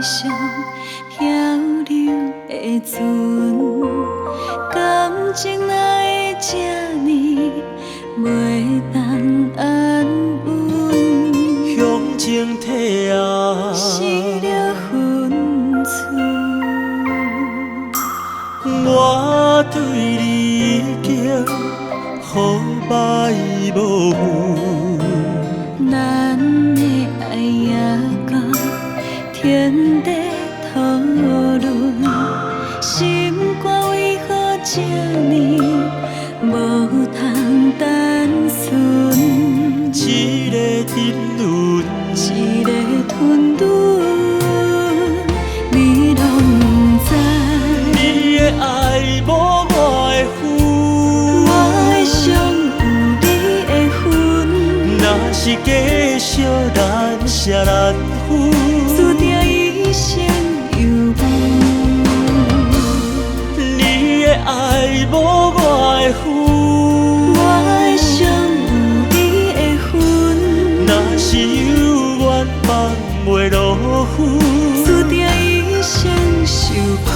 上漂流的船，感情哪会这呢袂当安稳？向前体啊，失了分寸。我对你已经好歹无份。咱的爱也到天地讨论，心肝为何这呢无通单纯？一个沉沦，一个吞吞，你拢不知。你的爱无我的份，我的伤有你的份，若是假惜咱舍咱分，注定一生有份。你的爱无我的份，我的伤有你的份，若是有缘放袂落雨，注定一生受苦。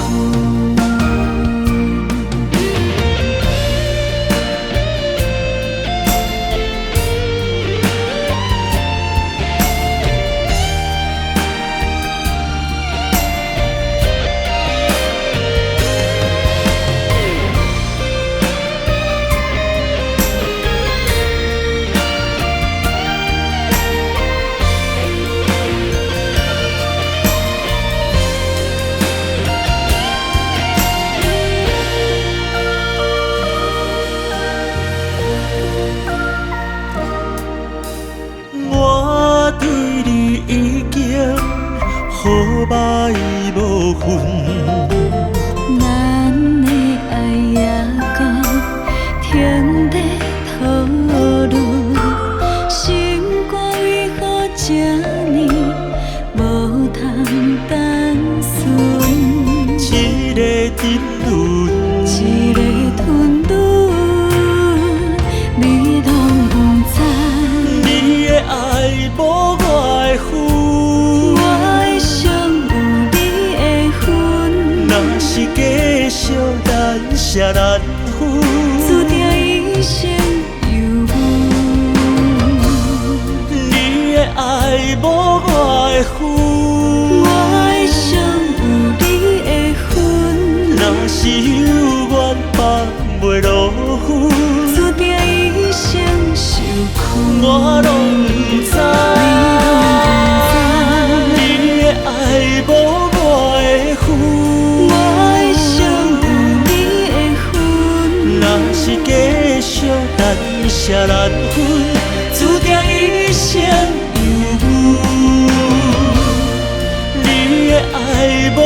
我对你已经好歹无份，咱的爱也到天地讨论，心肝为何这呢无通单纯？一个沉沦，一个吞吞，你拢不知。你的爱无我的份，我的伤有你的份，若是假惜咱舍咱分，注定一生有份。你的爱无我的份，我的伤有你的份，若是有缘放袂落雨，注定一生受苦。我拢不知。你的爱无我的份，我的伤有你的份，若是假惜咱舍咱分，注定一生有份。你的爱无